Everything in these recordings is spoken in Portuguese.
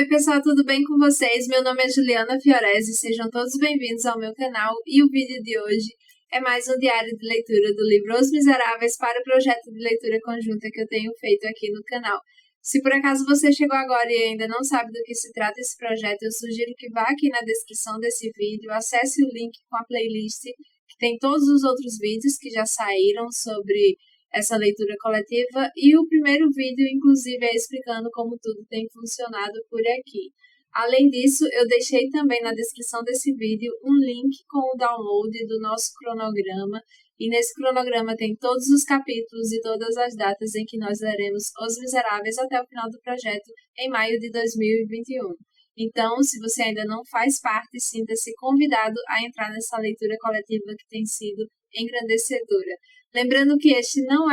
Oi, pessoal, tudo bem com vocês? Meu nome é Juliana Fiorese, sejam todos bem-vindos ao meu canal e o vídeo de hoje é mais um diário de leitura do livro Os Miseráveis para o projeto de leitura conjunta que eu tenho feito aqui no canal. Se por acaso você chegou agora e ainda não sabe do que se trata esse projeto, eu sugiro que vá aqui na descrição desse vídeo, acesse o link com a playlist que tem todos os outros vídeos que já saíram sobre essa leitura coletiva, e o primeiro vídeo, inclusive, é explicando como tudo tem funcionado por aqui. Além disso, eu deixei também na descrição desse vídeo um link com o download do nosso cronograma, e nesse cronograma tem todos os capítulos e todas as datas em que nós leremos Os Miseráveis até o final do projeto, em maio de 2021. Então, se você ainda não faz parte, sinta-se convidado a entrar nessa leitura coletiva que tem sido engrandecedora. Lembrando que esta não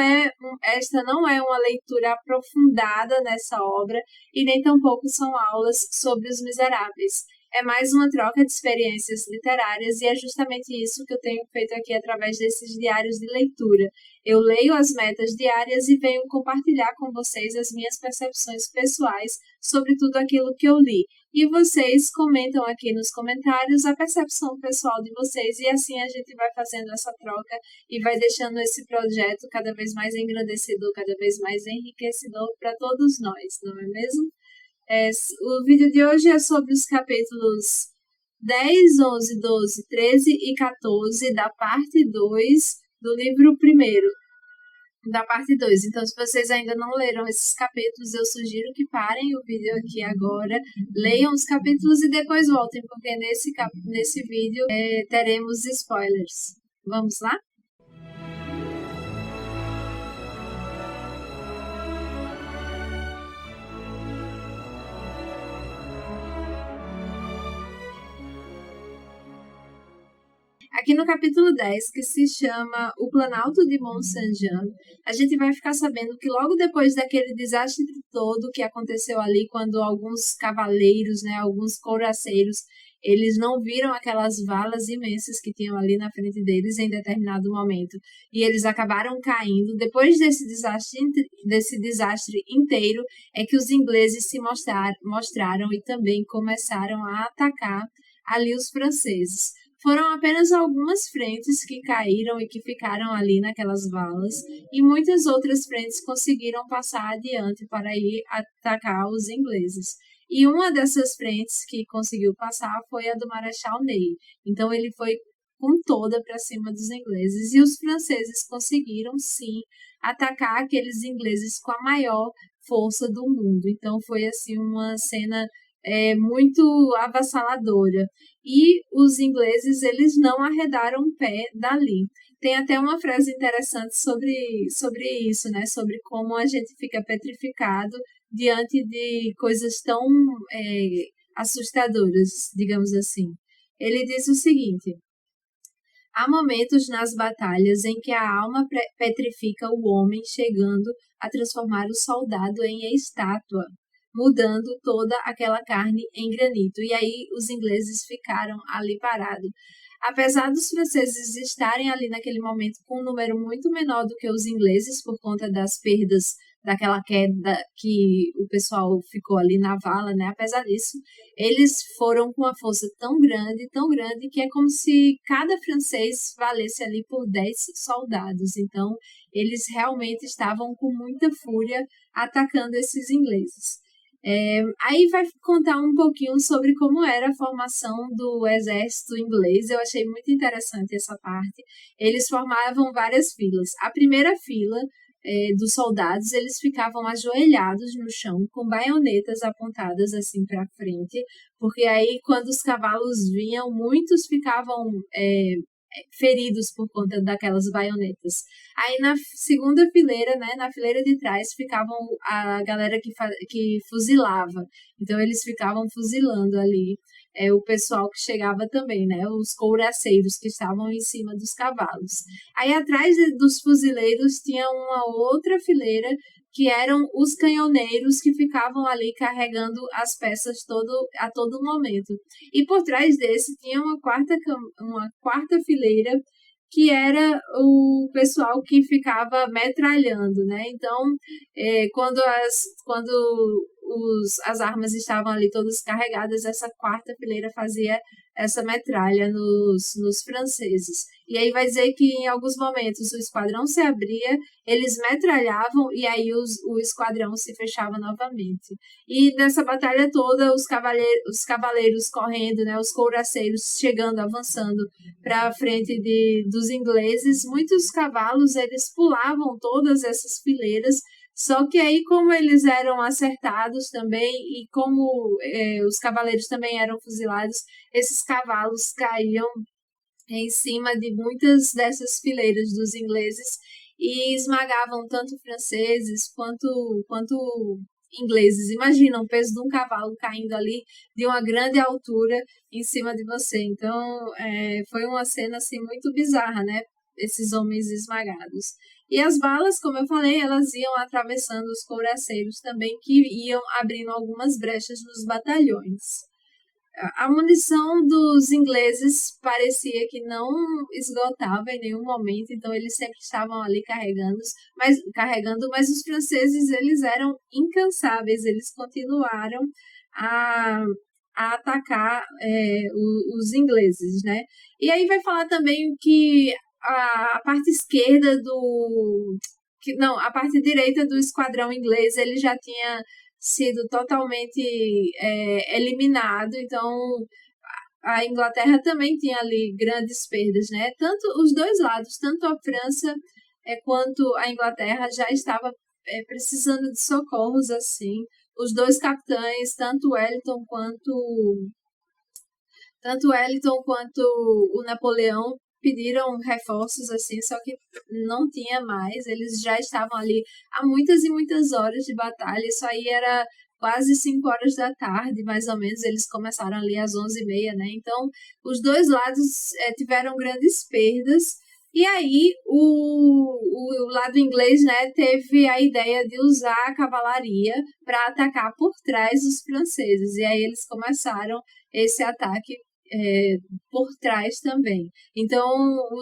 é uma leitura aprofundada nessa obra e nem tampouco são aulas sobre os miseráveis. É mais uma troca de experiências literárias e é justamente isso que eu tenho feito aqui através desses diários de leitura. Eu leio as metas diárias e venho compartilhar com vocês as minhas percepções pessoais sobre tudo aquilo que eu li. E vocês comentam aqui nos comentários a percepção pessoal de vocês e assim a gente vai fazendo essa troca e vai deixando esse projeto cada vez mais engrandecedor, cada vez mais enriquecedor para todos nós, não é mesmo? O vídeo de hoje é sobre os capítulos 10, 11, 12, 13 e 14 da parte 2 do livro primeiro, da parte 2. Então, se vocês ainda não leram esses capítulos, eu sugiro que parem o vídeo aqui agora, leiam os capítulos e depois voltem, porque nesse vídeo teremos spoilers. Vamos lá? Aqui no capítulo 10, que se chama O Planalto de Mont Saint-Jean, a gente vai ficar sabendo que logo depois daquele desastre todo que aconteceu ali, quando alguns cavaleiros, alguns couraceiros, eles não viram aquelas valas imensas que tinham ali na frente deles em determinado momento, e eles acabaram caindo. Depois desse desastre inteiro, é que os ingleses se mostraram e também começaram a atacar ali os franceses. Foram apenas algumas frentes que caíram e que ficaram ali naquelas valas, e muitas outras frentes conseguiram passar adiante para ir atacar os ingleses. E uma dessas frentes que conseguiu passar foi a do Marechal Ney. Então ele foi com toda para cima dos ingleses, e os franceses conseguiram sim atacar aqueles ingleses com a maior força do mundo. Então foi assim uma cena muito avassaladora. E os ingleses, eles não arredaram o pé dali. Tem até uma frase interessante sobre isso, sobre como a gente fica petrificado diante de coisas tão assustadoras, digamos assim. Ele diz o seguinte: há momentos nas batalhas em que a alma petrifica o homem, chegando a transformar o soldado em estátua, mudando toda aquela carne em granito. E aí os ingleses ficaram ali parados. Apesar dos franceses estarem ali naquele momento com um número muito menor do que os ingleses, por conta das perdas daquela queda que o pessoal ficou ali na vala, apesar disso, eles foram com uma força tão grande, que é como se cada francês valesse ali por 10 soldados. Então, eles realmente estavam com muita fúria atacando esses ingleses. Aí vai contar um pouquinho sobre como era a formação do exército inglês. Eu achei muito interessante essa parte. Eles formavam várias filas. A primeira fila dos soldados, eles ficavam ajoelhados no chão, com baionetas apontadas assim para frente, porque aí quando os cavalos vinham, muitos ficavam feridos por conta daquelas baionetas. Aí na segunda fileira, na fileira de trás, ficavam a galera que fuzilava. Então eles ficavam fuzilando ali o pessoal que chegava também, os couraceiros que estavam em cima dos cavalos. Aí atrás dos fuzileiros tinha uma outra fileira que eram os canhoneiros que ficavam ali carregando as peças a todo momento. E por trás desse tinha uma quarta fileira, que era o pessoal que ficava metralhando, Então, quando as armas estavam ali todas carregadas, essa quarta fileira fazia essa metralha nos franceses. E aí vai dizer que em alguns momentos o esquadrão se abria, eles metralhavam e aí o esquadrão se fechava novamente. E nessa batalha toda, os cavaleiros correndo, né, os couraceiros chegando, avançando para a frente dos ingleses, muitos cavalos eles pulavam todas essas fileiras. Só que aí, como eles eram acertados também e como os cavaleiros também eram fuzilados, esses cavalos caíam em cima de muitas dessas fileiras dos ingleses e esmagavam tanto franceses quanto ingleses. Imagina o peso de um cavalo caindo ali de uma grande altura em cima de você. Então, foi uma cena assim muito bizarra, né? Esses homens esmagados. E as balas, como eu falei, elas iam atravessando os couraceiros também, que iam abrindo algumas brechas nos batalhões. A munição dos ingleses parecia que não esgotava em nenhum momento, então eles sempre estavam ali carregando, mas os franceses eles eram incansáveis, eles continuaram a, a atacar os ingleses, né? E aí vai falar também que a parte esquerda não, a parte direita do esquadrão inglês ele já tinha sido totalmente eliminado, então a Inglaterra também tinha ali grandes perdas, né? Tanto os dois lados, tanto a França quanto a Inglaterra já estava precisando de socorros assim. Os dois capitães, tanto Wellington quanto o Napoleão pediram reforços assim, só que não tinha mais, eles já estavam ali há muitas e muitas horas de batalha, isso aí era quase 5 horas da tarde, mais ou menos, eles começaram ali às 11h30, né? Então, os dois lados tiveram grandes perdas, e aí o lado inglês, né, teve a ideia de usar a cavalaria para atacar por trás os franceses, e aí eles começaram esse ataque por trás também. Então,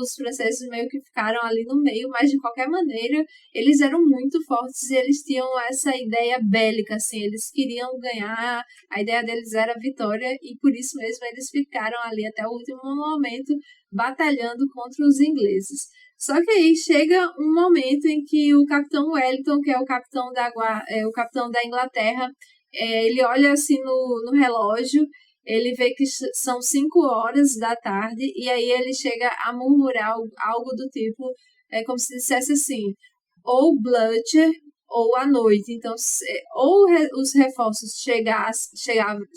os franceses meio que ficaram ali no meio, mas de qualquer maneira, eles eram muito fortes e eles tinham essa ideia bélica, assim, eles queriam ganhar, a ideia deles era a vitória e por isso mesmo eles ficaram ali até o último momento batalhando contra os ingleses. Só que aí chega um momento em que o capitão Wellington, que é o capitão da Inglaterra, ele olha assim no relógio, ele vê que são 5 horas da tarde e aí ele chega a murmurar algo do tipo, como se dissesse assim, ou Blücher ou à noite. Então, ou os reforços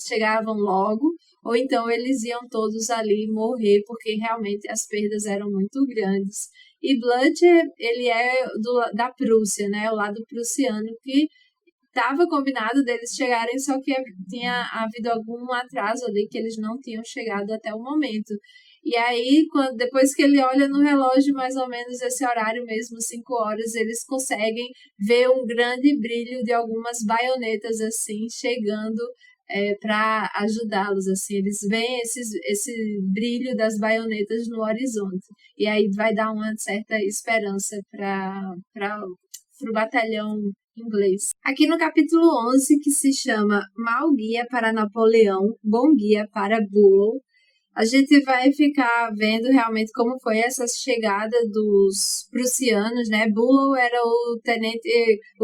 chegavam logo, ou então eles iam todos ali morrer, porque realmente as perdas eram muito grandes. E Blücher, ele é da Prússia, né, o lado prussiano, que estava combinado deles chegarem, só que tinha havido algum atraso ali que eles não tinham chegado até o momento. E aí, depois que ele olha no relógio, mais ou menos esse horário mesmo, 5 horas, eles conseguem ver um grande brilho de algumas baionetas assim chegando para ajudá-los. Assim, eles veem esse brilho das baionetas no horizonte. E aí vai dar uma certa esperança para o batalhão inglês. Aqui no capítulo 11, que se chama Mau Guia para Napoleão, Bom Guia para Bulow, a gente vai ficar vendo realmente como foi essa chegada dos prussianos, né? Bulow era o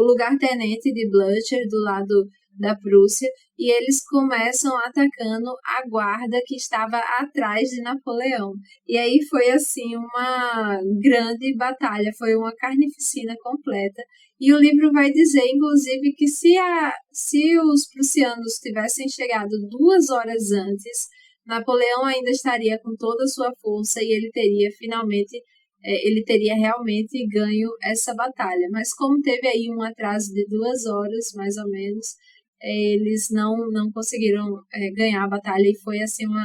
lugar-tenente de Blücher, do lado da Prússia, e eles começam atacando a guarda que estava atrás de Napoleão. E aí foi assim uma grande batalha, foi uma carnificina completa. E o livro vai dizer, inclusive, que se os prussianos tivessem chegado 2 horas antes, Napoleão ainda estaria com toda a sua força e ele teria realmente ganho essa batalha. Mas como teve aí um atraso de 2 horas, mais ou menos, eles não conseguiram ganhar a batalha e foi assim uma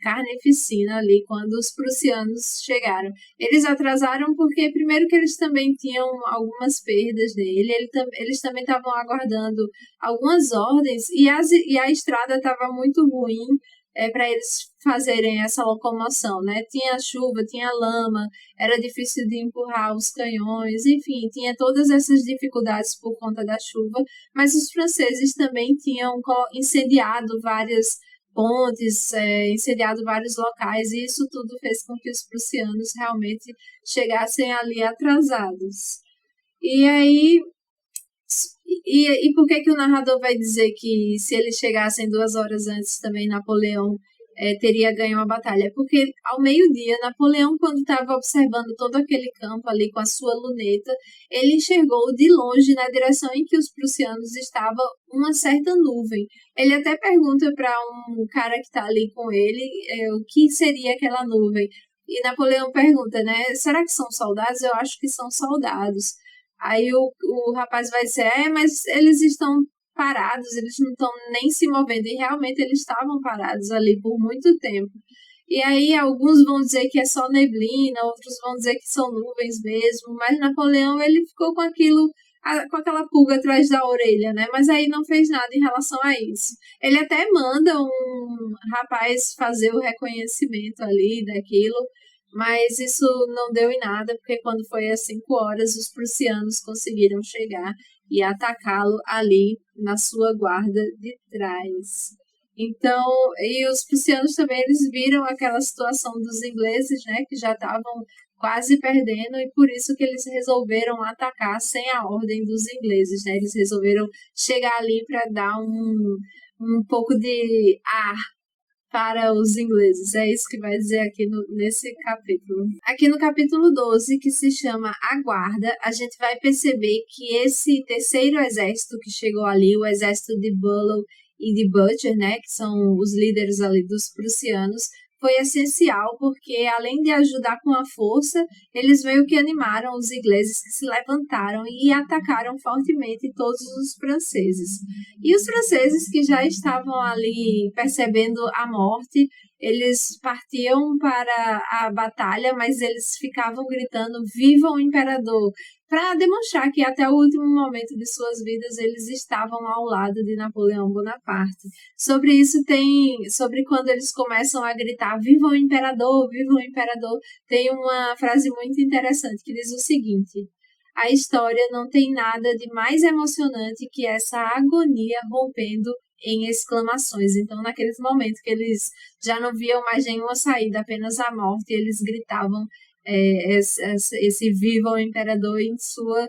carnificina ali quando os prussianos chegaram. Eles atrasaram porque, primeiro, que eles também tinham algumas perdas dele, eles também estavam aguardando algumas ordens e a estrada estava muito ruim. para eles fazerem essa locomoção, né? Tinha chuva, tinha lama, era difícil de empurrar os canhões, enfim, tinha todas essas dificuldades por conta da chuva, mas os franceses também tinham incendiado várias pontes, incendiado vários locais, e isso tudo fez com que os prussianos realmente chegassem ali atrasados. E aí, e por que que o narrador vai dizer que se eles chegassem 2 horas antes também, Napoleão teria ganho a batalha? Porque ao meio-dia, Napoleão, quando estava observando todo aquele campo ali com a sua luneta, ele enxergou de longe, na direção em que os prussianos estavam, uma certa nuvem. Ele até pergunta para um cara que está ali com ele o que seria aquela nuvem. E Napoleão pergunta, né? Será que são soldados? Eu acho que são soldados. Aí o rapaz vai dizer, mas eles estão parados, eles não estão nem se movendo. E realmente eles estavam parados ali por muito tempo. E aí alguns vão dizer que é só neblina, outros vão dizer que são nuvens mesmo, mas Napoleão ele ficou com aquilo, com aquela pulga atrás da orelha, né? Mas aí não fez nada em relação a isso. Ele até manda um rapaz fazer o reconhecimento ali daquilo, mas isso não deu em nada, porque quando foi às 5 horas, os prussianos conseguiram chegar e atacá-lo ali na sua guarda de trás. Então, e os prussianos também, eles viram aquela situação dos ingleses, né, que já estavam quase perdendo, e por isso que eles resolveram atacar sem a ordem dos ingleses, né? Eles resolveram chegar ali para dar um pouco de ar para os ingleses. É isso que vai dizer aqui nesse capítulo. Aqui no capítulo 12, que se chama A Guarda, a gente vai perceber que esse terceiro exército que chegou ali, o exército de Bülow e de Butcher, né, que são os líderes ali dos prussianos, foi essencial porque, além de ajudar com a força, eles meio que animaram os ingleses que se levantaram e atacaram fortemente todos os franceses. E os franceses que já estavam ali percebendo a morte, eles partiam para a batalha, mas eles ficavam gritando "Viva o Imperador!", para demonstrar que até o último momento de suas vidas eles estavam ao lado de Napoleão Bonaparte. Sobre isso sobre quando eles começam a gritar "Viva o Imperador! Viva o Imperador!", tem uma frase muito interessante que diz o seguinte: "A história não tem nada de mais emocionante que essa agonia rompendo em exclamações". Então, naqueles momentos que eles já não viam mais nenhuma saída, apenas a morte, eles gritavam esse "Viva o Imperador" em sua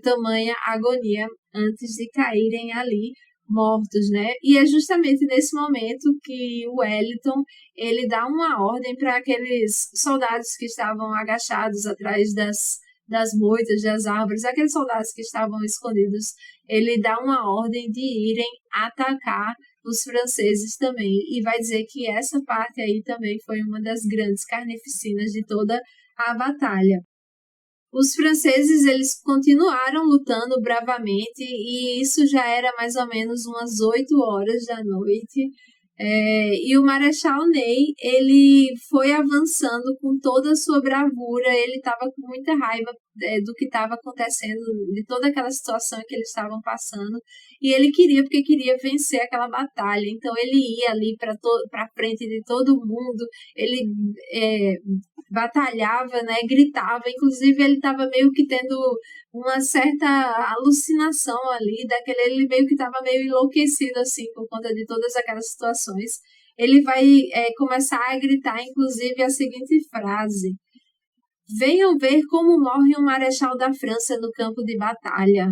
tamanha agonia antes de caírem ali mortos, né? E é justamente nesse momento que o Wellington ele dá uma ordem para aqueles soldados que estavam agachados atrás das moitas, das árvores, aqueles soldados que estavam escondidos, ele dá uma ordem de irem atacar os franceses também, e vai dizer que essa parte aí também foi uma das grandes carnificinas de toda a batalha. Os franceses, eles continuaram lutando bravamente, e isso já era mais ou menos umas 8 horas da noite, e o Marechal Ney, ele foi avançando com toda a sua bravura, ele estava com muita raiva do que estava acontecendo, de toda aquela situação que eles estavam passando, e ele porque queria vencer aquela batalha, então ele ia ali para frente de todo mundo, ele batalhava, né, gritava, inclusive ele estava meio que tendo uma certa alucinação ali, ele meio que estava meio enlouquecido assim por conta de todas aquelas situações. Ele vai começar a gritar, inclusive, a seguinte frase: "Venham ver como morre um marechal da França no campo de batalha.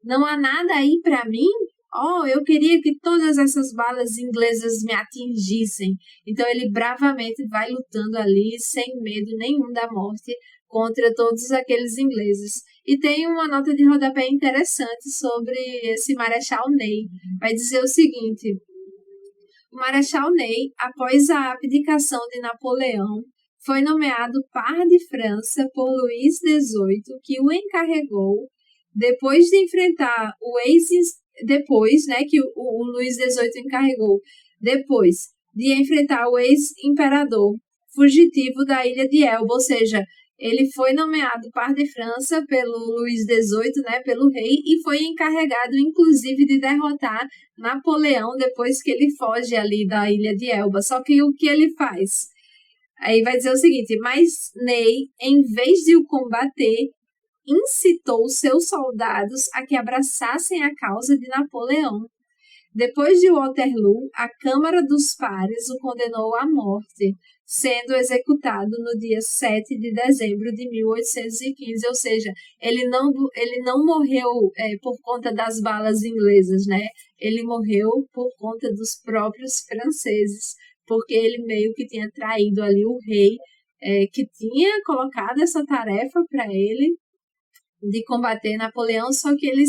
Não há nada aí para mim? Oh, eu queria que todas essas balas inglesas me atingissem". Então ele bravamente vai lutando ali, sem medo nenhum da morte, contra todos aqueles ingleses. E tem uma nota de rodapé interessante sobre esse Marechal Ney. Vai dizer o seguinte: o Marechal Ney, após a abdicação de Napoleão, foi nomeado par de França por Luís XVIII, que o encarregou, depois de enfrentar o Luís XVIII encarregou, depois de enfrentar o ex-imperador fugitivo da ilha de Elba, ou seja, Ele foi nomeado par de França pelo Luís XVIII, né, pelo rei, e foi encarregado, inclusive, de derrotar Napoleão depois que ele foge ali da ilha de Elba. Só que o que ele faz? Aí vai dizer o seguinte, mas Ney, em vez de o combater, incitou seus soldados a que abraçassem a causa de Napoleão. Depois de Waterloo, a Câmara dos Pares o condenou à morte, sendo executado no dia 7 de dezembro de 1815, ou seja, ele não morreu por conta das balas inglesas, né? Ele morreu por conta dos próprios franceses, porque ele meio que tinha traído ali o rei, que tinha colocado essa tarefa para ele, de combater Napoleão, só que ele,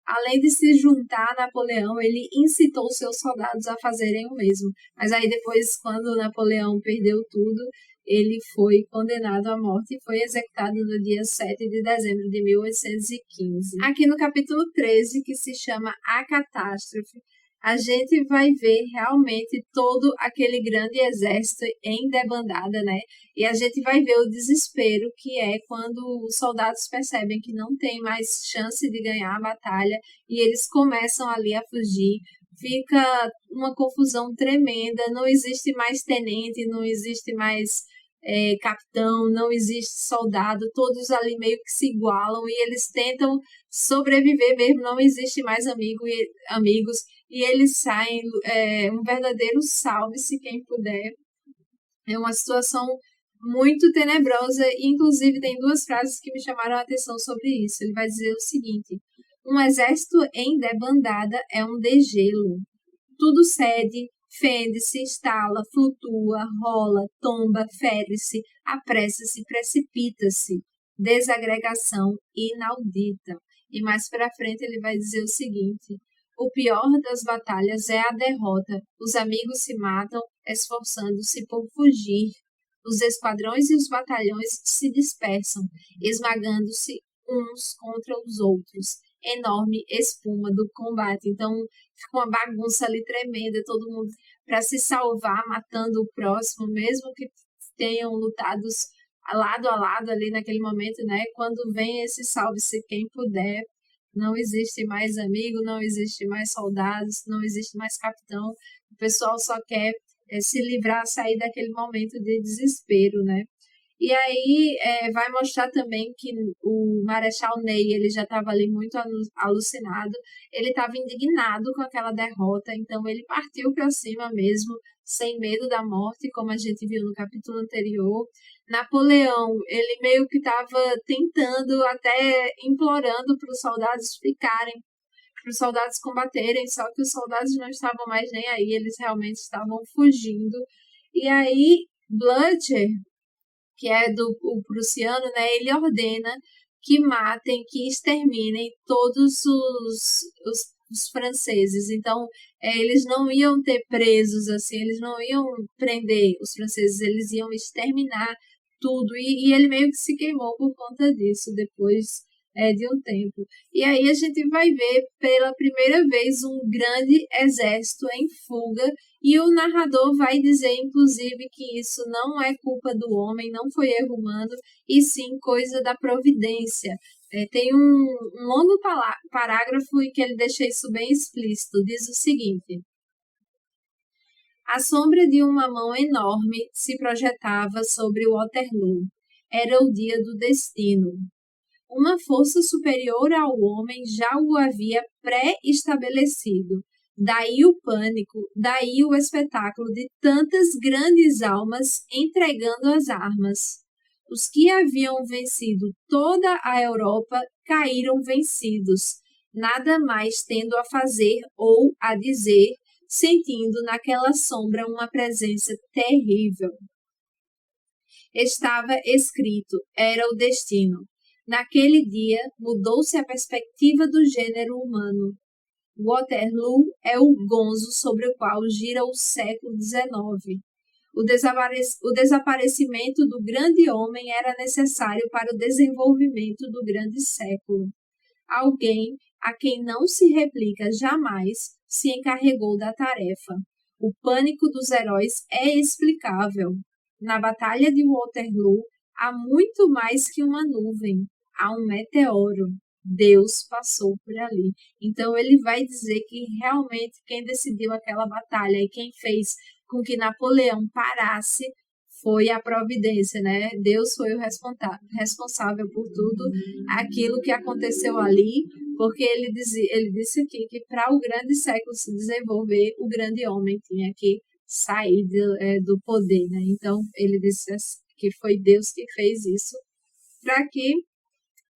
além de se juntar a Napoleão, ele incitou seus soldados a fazerem o mesmo. Mas aí depois, quando Napoleão perdeu tudo, ele foi condenado à morte e foi executado no dia 7 de dezembro de 1815. Aqui no capítulo 13, que se chama A Catástrofe, a gente vai ver realmente todo aquele grande exército em debandada, né? E a gente vai ver o desespero que é quando os soldados percebem que não tem mais chance de ganhar a batalha e eles começam ali a fugir. Fica uma confusão tremenda, não existe mais tenente, não existe mais capitão, não existe soldado, todos ali meio que se igualam e eles tentam sobreviver mesmo, não existe mais amigos e eles saem, um verdadeiro salve-se quem puder. É uma situação muito tenebrosa, e inclusive tem duas frases que me chamaram a atenção sobre isso. Ele vai dizer o seguinte: um exército em debandada é um degelo. Tudo cede, fende-se, estala, flutua, rola, tomba, fere-se, apressa-se, precipita-se. Desagregação inaudita. E mais para frente ele vai dizer o seguinte: o pior das batalhas é a derrota. Os amigos se matam, esforçando-se por fugir. Os esquadrões e os batalhões se dispersam, esmagando-se uns contra os outros. Enorme espuma do combate. Então, fica uma bagunça ali tremenda, todo mundo para se salvar, matando o próximo, mesmo que tenham lutado lado a lado ali naquele momento, né? Quando vem esse salve-se quem puder, não existe mais amigo, não existe mais soldados, não existe mais capitão. O pessoal só quer se livrar, sair daquele momento de desespero, né? E aí vai mostrar também que o Marechal Ney, ele já estava ali muito alucinado, ele estava indignado com aquela derrota, então ele partiu para cima mesmo, sem medo da morte, como a gente viu no capítulo anterior. Napoleão, ele meio que estava tentando, até implorando para os soldados ficarem, para os soldados combaterem, só que os soldados não estavam mais nem aí, eles realmente estavam fugindo. E aí, Blücher, que é o prussiano, né, ele ordena que matem, que exterminem todos os franceses. Então, eles não iam ter presos, assim, eles não iam prender os franceses, eles iam exterminar tudo. E ele meio que se queimou por conta disso, depois de um tempo. E aí a gente vai ver pela primeira vez um grande exército em fuga, e o narrador vai dizer, inclusive, que isso não é culpa do homem, não foi erro humano, e sim coisa da providência. Tem um longo parágrafo e que ele deixa isso bem explícito. Diz o seguinte: a sombra de uma mão enorme se projetava sobre Waterloo. Era o dia do destino. Uma força superior ao homem já o havia pré-estabelecido. Daí o pânico, daí o espetáculo de tantas grandes almas entregando as armas. Os que haviam vencido toda a Europa caíram vencidos, nada mais tendo a fazer ou a dizer, sentindo naquela sombra uma presença terrível. Estava escrito, era o destino. Naquele dia, mudou-se a perspectiva do gênero humano. Waterloo é o gonzo sobre o qual gira o século XIX. O desaparecimento do grande homem era necessário para o desenvolvimento do grande século. Alguém a quem não se replica jamais se encarregou da tarefa. O pânico dos heróis é explicável. Na Batalha de Waterloo, há muito mais que uma nuvem, há um meteoro. Deus passou por ali. Então ele vai dizer que realmente quem decidiu aquela batalha e quem fez com que Napoleão parasse foi a providência, né? Deus foi o responsável por tudo aquilo que aconteceu ali, porque ele disse aqui que para o grande século se desenvolver, o grande homem tinha que sair do poder, né? Então ele disse que foi Deus que fez isso para que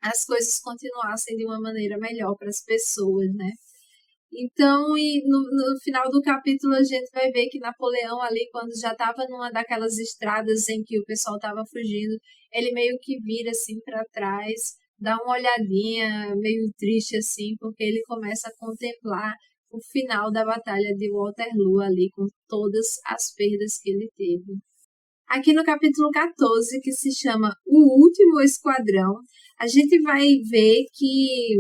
as coisas continuassem de uma maneira melhor para as pessoas, né? Então, e no final do capítulo, a gente vai ver que Napoleão ali, quando já estava numa daquelas estradas em que o pessoal estava fugindo, ele meio que vira assim para trás, dá uma olhadinha meio triste assim, porque ele começa a contemplar o final da batalha de Waterloo ali, com todas as perdas que ele teve. Aqui no capítulo 14, que se chama O Último Esquadrão, a gente vai ver que,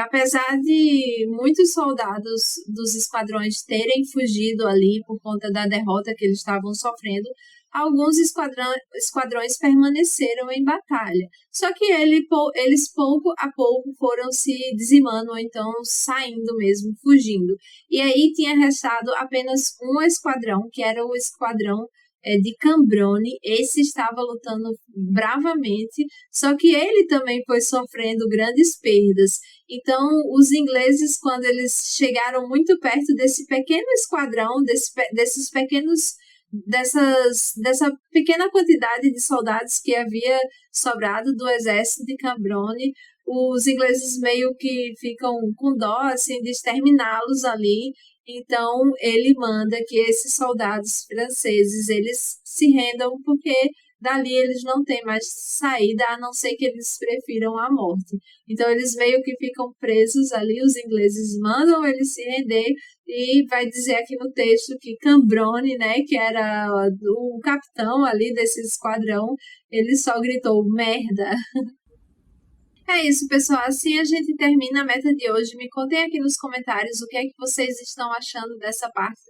apesar de muitos soldados dos esquadrões terem fugido ali por conta da derrota que eles estavam sofrendo, alguns esquadrões permaneceram em batalha. Só que eles pouco a pouco foram se dizimando, ou então saindo mesmo, fugindo. E aí tinha restado apenas um esquadrão, que era o esquadrão de Cambronne. Esse estava lutando bravamente, só que ele também foi sofrendo grandes perdas. Então, os ingleses, quando eles chegaram muito perto desse pequeno esquadrão, desses pequenos dessa pequena quantidade de soldados que havia sobrado do exército de Cambronne, os ingleses meio que ficam com dó assim de exterminá-los ali. Então ele manda que esses soldados franceses eles se rendam, porque dali eles não têm mais saída, a não ser que eles prefiram a morte. Então eles meio que ficam presos ali, os ingleses mandam eles se render, e vai dizer aqui no texto que Cambronne, né, que era o capitão ali desse esquadrão, ele só gritou merda. É isso, pessoal. Assim a gente termina a meta de hoje. Me contem aqui nos comentários o que é que vocês estão achando dessa parte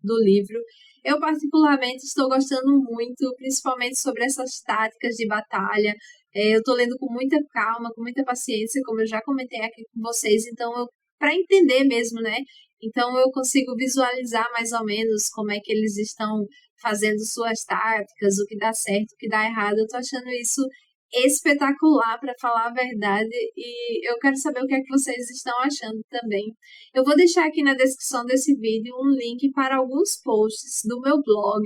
do livro. Eu, particularmente, estou gostando muito, principalmente sobre essas táticas de batalha. Eu estou lendo com muita calma, com muita paciência, como eu já comentei aqui com vocês. Então, para entender mesmo, né? Então, eu consigo visualizar mais ou menos como é que eles estão fazendo suas táticas, o que dá certo, o que dá errado. Eu estou achando isso espetacular, para falar a verdade, e eu quero saber o que é que vocês estão achando também. Eu vou deixar aqui na descrição desse vídeo um link para alguns posts do meu blog,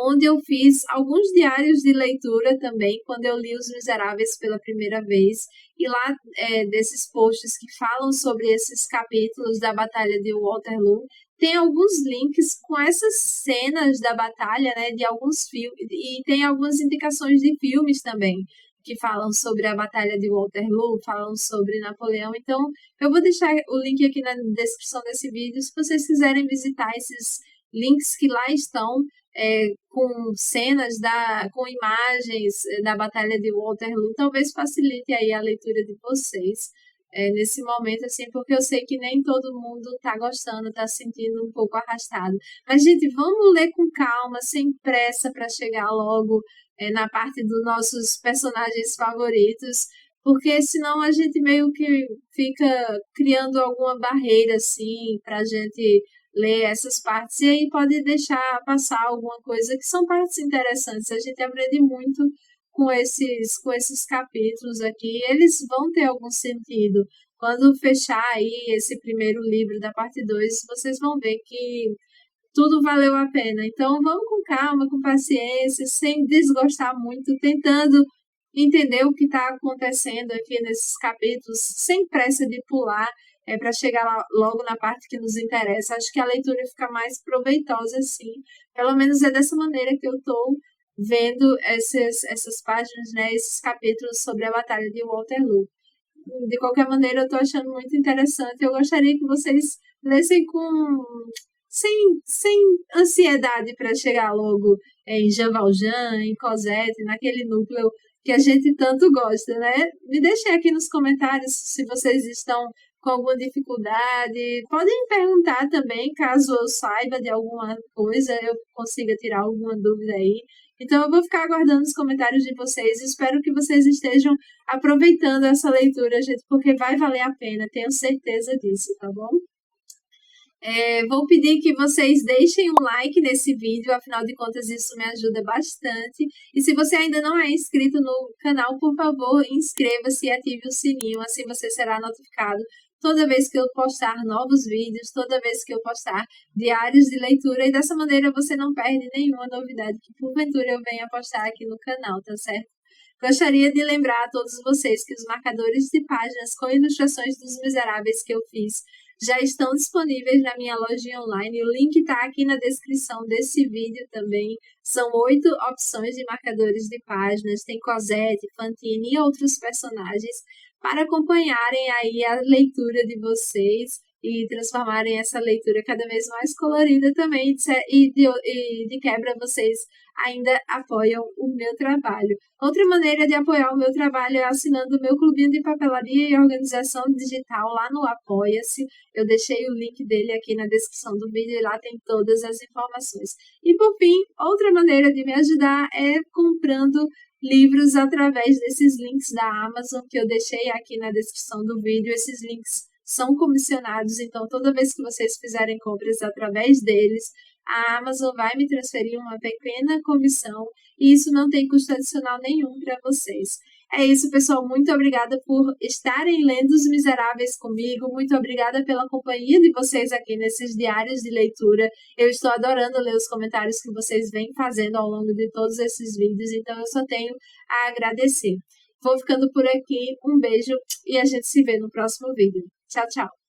onde eu fiz alguns diários de leitura também, quando eu li Os Miseráveis pela primeira vez, e lá desses posts que falam sobre esses capítulos da Batalha de Waterloo, tem alguns links com essas cenas da batalha, né, de alguns filmes, e tem algumas indicações de filmes também, que falam sobre a Batalha de Waterloo, falam sobre Napoleão. Então, eu vou deixar o link aqui na descrição desse vídeo, se vocês quiserem visitar esses links que lá estão, com cenas, com imagens da Batalha de Waterloo, talvez facilite aí a leitura de vocês. Nesse momento, assim, porque eu sei que nem todo mundo tá gostando, tá se sentindo um pouco arrastado. Mas, gente, vamos ler com calma, sem pressa, para chegar logo na parte dos nossos personagens favoritos, porque senão a gente meio que fica criando alguma barreira, assim, pra gente ler essas partes, e aí pode deixar passar alguma coisa, que são partes interessantes. A gente aprende muito com esses capítulos aqui, eles vão ter algum sentido. Quando fechar aí esse primeiro livro da parte 2, vocês vão ver que tudo valeu a pena. Então, vamos com calma, com paciência, sem desgostar muito, tentando entender o que está acontecendo aqui nesses capítulos, sem pressa de pular, para chegar logo na parte que nos interessa. Acho que a leitura fica mais proveitosa assim. Pelo menos é dessa maneira que eu estou vendo essas páginas, né, esses capítulos sobre a Batalha de Waterloo. De qualquer maneira, eu estou achando muito interessante. Eu gostaria que vocês lessem sem ansiedade para chegar logo em Jean Valjean, em Cosette, naquele núcleo que a gente tanto gosta, né? Me deixem aqui nos comentários se vocês estão com alguma dificuldade. Podem perguntar também, caso eu saiba de alguma coisa, eu consiga tirar alguma dúvida aí. Então, eu vou ficar aguardando os comentários de vocês. Espero que vocês estejam aproveitando essa leitura, gente, porque vai valer a pena, tenho certeza disso, tá bom? Vou pedir que vocês deixem um like nesse vídeo, afinal de contas isso me ajuda bastante. E se você ainda não é inscrito no canal, por favor, inscreva-se e ative o sininho, assim você será notificado toda vez que eu postar novos vídeos, toda vez que eu postar diários de leitura, e dessa maneira você não perde nenhuma novidade que porventura eu venha postar aqui no canal, tá certo? Gostaria de lembrar a todos vocês que os marcadores de páginas com ilustrações dos Miseráveis que eu fiz já estão disponíveis na minha lojinha online. O link está aqui na descrição desse vídeo também. São 8 opções de marcadores de páginas. Tem Cosette, Fantine e outros personagens para acompanharem aí a leitura de vocês e transformarem essa leitura cada vez mais colorida também. E de quebra, vocês ainda apoiam o meu trabalho. Outra maneira de apoiar o meu trabalho é assinando o meu clubinho de papelaria e organização digital lá no Apoia-se. Eu deixei o link dele aqui na descrição do vídeo e lá tem todas as informações. E por fim, outra maneira de me ajudar é comprando livros através desses links da Amazon que eu deixei aqui na descrição do vídeo. Esses links são comissionados, então toda vez que vocês fizerem compras através deles, a Amazon vai me transferir uma pequena comissão e isso não tem custo adicional nenhum para vocês. É isso, pessoal. Muito obrigada por estarem lendo Os Miseráveis comigo. Muito obrigada pela companhia de vocês aqui nesses diários de leitura. Eu estou adorando ler os comentários que vocês vêm fazendo ao longo de todos esses vídeos, então eu só tenho a agradecer. Vou ficando por aqui. Um beijo e a gente se vê no próximo vídeo. Tchau, tchau!